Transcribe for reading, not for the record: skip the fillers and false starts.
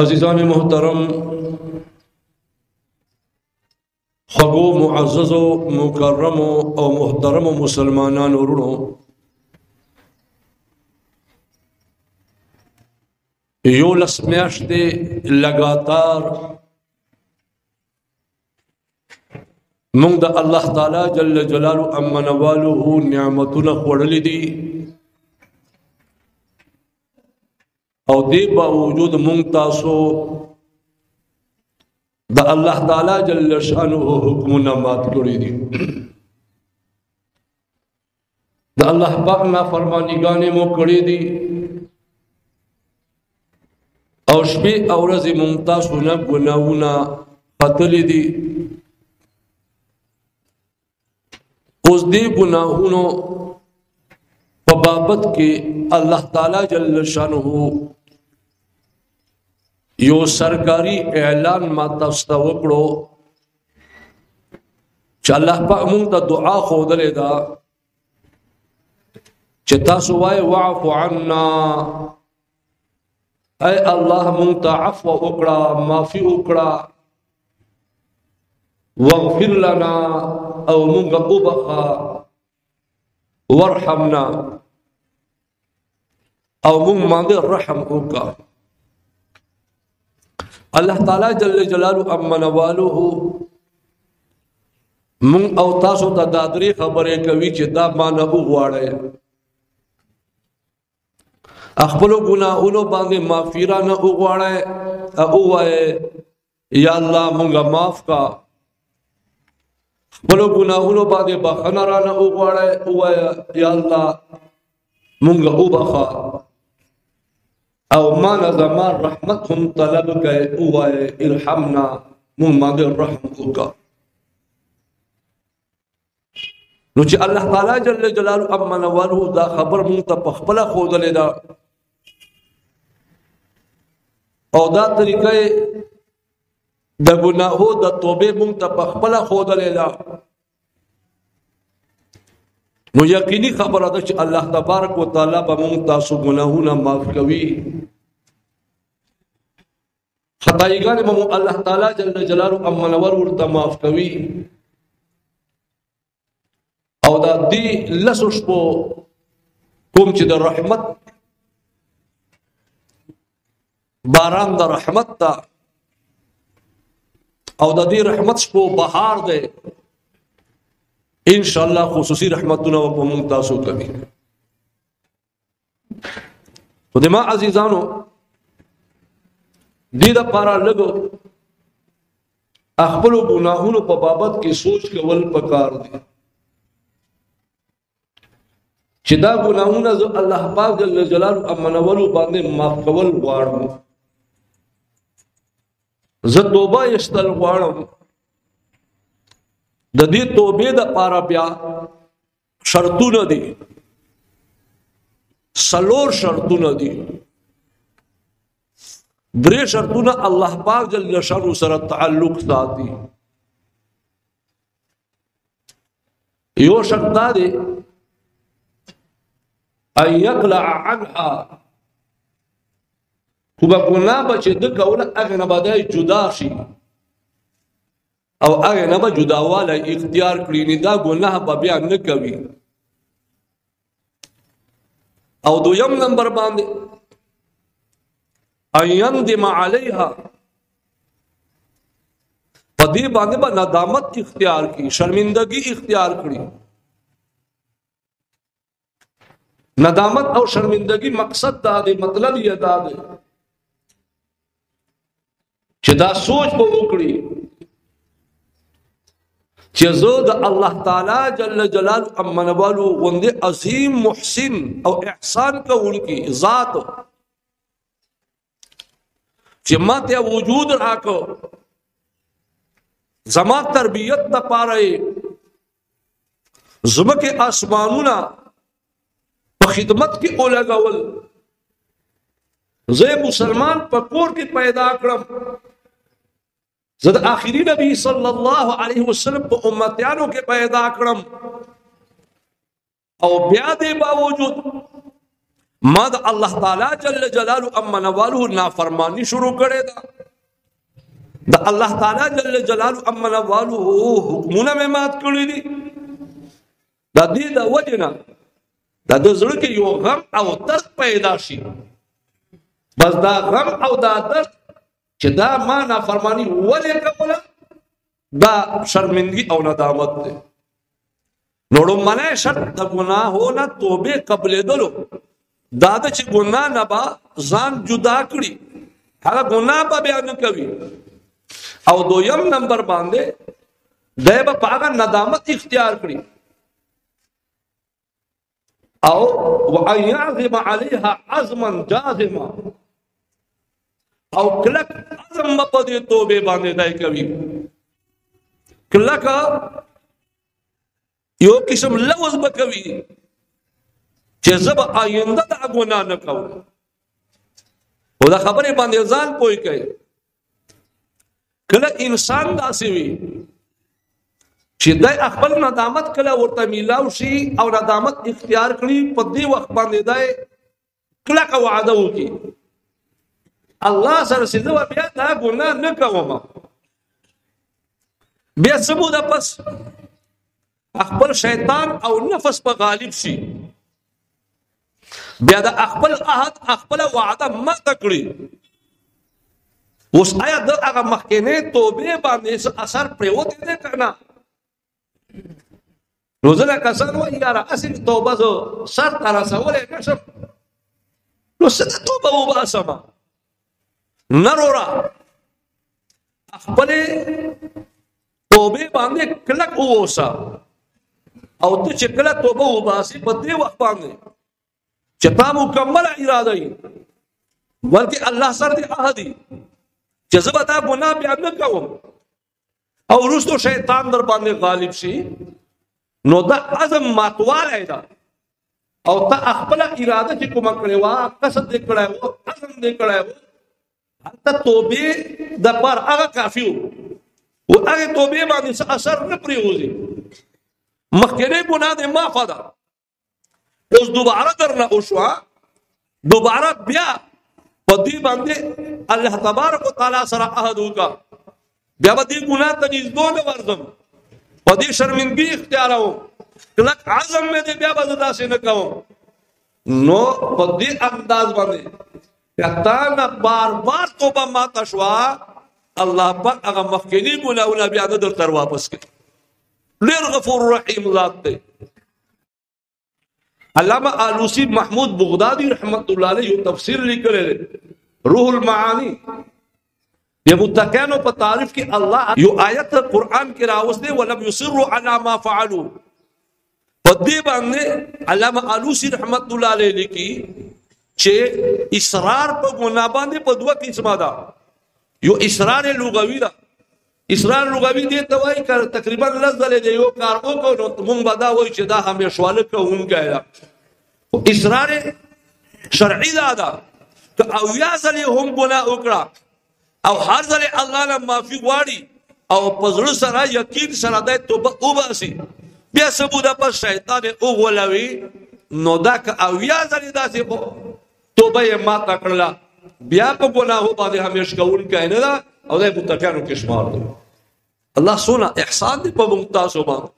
عزیزان محترم، خگو معزز و مکرم او محترم مسلمانان ورونو، یو لس میاشتې لگاتار مونږ د الله تعالی جل جلاله امنوالو نعمتونه خوړلې دي او دې باوجود مونږ تاسو د الله تعالی جل شانه حکمونه مات کړی دي. د الله پاک نافرمانیګانې مو کړې دي او شپې او ورځې مونږ تاسو نه ګناهونه ختلې دي. اوس دې ګناهونو په بابت کې الله تعالی جل شانه یو سرکاری اعلان ما تاسو ته وکړو چې الله پاک مونږ ته دعا خوندلې ده چې تاسو وایي واعف عنا، اے الله مونږ ته عفو وکړه، معافي وکړه، واغفر لنا او مونږ وبخا، وارحمنا او مونږ باندې رحم وکړه. الله تعالی جل جلاله امنوالو مونږ او تاسو ته دا درې خبرې کوي چې دا معنی وغواړئ، خپل ګناهونو باندې معافیرانه وغواړئ او وایي یا الله مونږه معاف کا، خپل ګناهونو باندې بخښنه رانه وغواړئ او وایي یا الله مونږه وبخا او ما نظما رحمت هم طلب کئ او وایي ارحمنا مونږ باندې رحم وکړه. نو چې الله تعالی جل جلاله امنوالو دا خبر مونږ ته په خپل خوذلې ده او دا طریقې د ګناهو د توبې مونږ ته په خپل خوذلې ده، نو یقیني خبره ده چې الله تبارک وتعالى به مونږ تاسو ګناهونه معاف کوي. خطايګان به الله تعالی جل جلاله امنور ورته معاف کوي او دا دې لسو شپو کوم چې د رحمت باران د رحمت ته او د دې رحمت شپو بهار دی، ان شاء الله خصوصي رحمتونه په مونږ تاسو کوي. خو د ما عزیزانو دې د پاره لګو خپل ګناهونو په بابت کې سوچ کول پکار دي چې دا ګناهونه زه الله پاک جل جلاله امنولو باندې معاف کول غواړم، زه توبه استل غواړم. د دې توبې د پاره بیا شرطونه دي، سلور شرطونه دي. درې شرطونه الله پاک جل شانه سره تعلق ساتي. یو شرط دا دی ان يقلع عنها، کومه ګناه به چې د کوله هغه نه باندې جدا شي او هغه نه به جداواله اختیار کړی، نه دا ګناه به بیا نه کوي. او دویم نمبر باندې ان يندم عليها، په دې باندې به ندامت اختیار کړي، شرمندگی اختیار کړي. ندامت او شرمندگی مقصد دا دی، مطلب یې دا دی چې دا سوچ به وکړي چې زه د الله تعالی جل جلاله امنوالو غوندې عظیم محسن او احسان کوونکی ذات چې ماته وجود راکو، زما تربیت د پاره زمکه اسمانونه په خدمت کې اولګول، زه مسلمان په کور کې پیدا کړم، زه د آخري نبی صلی الله علیه وسلم په امتیانو کې پیدا کړم او بیا دې باوجود ما دا اللہ تعالی جل جلالو امن والو نافرمانی شروع کرے دا اللہ تعالی جل جلالو امن والو حکمونه میں مات کړی دي دا دې د وجنا دا د زړه کې یو غم او درد پیدا شي بس دا غم او دا درد چې دا ما نافرمانی ولې کوله دا شرمندگی او ندامت ده نوړو منه شرط د ګناهونو توبه قبل دلو دا د چې ګناه نه با ځان جدا کړي هغه ګناه به بیان کوي او دویم نمبر باندې دای په هغه ندامت اختیار کړي او ويعزم عليها عزما جازما او کلک عزم په دې توبه باندې دای کوي کلک یو قسم لوز بکوي چې زب آینده دا ګناه نه کوم او دا خبره باندې ځان پوي کوي کله انسان داسې وي چې د خپل ندامت کله ورته میلاو شي او ندامت اختیار کړي په دې وخت باندې دا کله کا وعده وکي الله سره سيده بیا دا ګناه نه کوم بیا سبو دا پس خپل شیطان او نفس په غالب شي بیا دا خپل عهد خپل وعده ماته کړی اوس آیا د هغه مخکنه توبه باندې اثر پریوت نه کړنا روزنه کسان و یاره اصل توبه زو سر تر سوالې نشم نو څه توبه وباسما نرورا خپل توبه باندې کلک ووسا او ته چې کله توبه وباسي په دې وخت باندې چې تا مکمل اراده ای بلکې الله سره دې عهدي چې زه به دا ګناه بیا نه کوم او وروسته شیطان در باندې غالب شي نو دا عزم ماتوالی دا او تا خپل اراده چې کومه کړې وه قصد دې کړی و عزم دې کړی و هلته توبې دپاره هغه کافي و هغې توبې باندې څه اثر نه پرېوځي مخکنی ګناه دې معافه ده اوس دوباره درنه وشوه دوباره بیا په دې باندې الله تبارک وتعالی سره عهد وکړه بیا به دې ګناه ته نږدې نه ورځم په دې شرمندګي اختیاروم کلک عزم مې دې بیا به زه داسې نه کوم نو په دې انداز باندې تا نه بار بار توبه ماته شوه الله پاک هغه مخکني ګناهونه بیا نه درته واپس کړي ډېر غفور رحیم ذات دی علامہ آلوسی محمود بغدادی رحمت اللہ علیہ تفسیر لکھے روح المعانی یہ متقینوں پر تعریف کی اللہ یو آیت قرآن کے راوس دے ولم یصروا علی ما فعلوا پدی باندې علامہ آلوسی رحمت اللہ علیہ لکھی چې اصرار په ګناه باندې په دوه قسمه ده یو اصرار لغوی ده اصرار لغوی دی ته وایي کړه تقریبا لزل دی یو کار وکړو نو مونږ به دا وایي چې دا همیشواله کوونکی ده اصرار شرعي ده او یا ځل هم ګناه وکړه او هر ځل الله نه معافي غواړي او په زړه سره یقین سره د توبه وباسي بیا سبوده په شیطان او غولوي نو دا او یا ځل داسې توبه یې ماته کړله بیا په ګناهو باندې همیش کوونکی نه ده او دا متقینو کې شمار دی الله سونه احسان دی په ممتاز باندې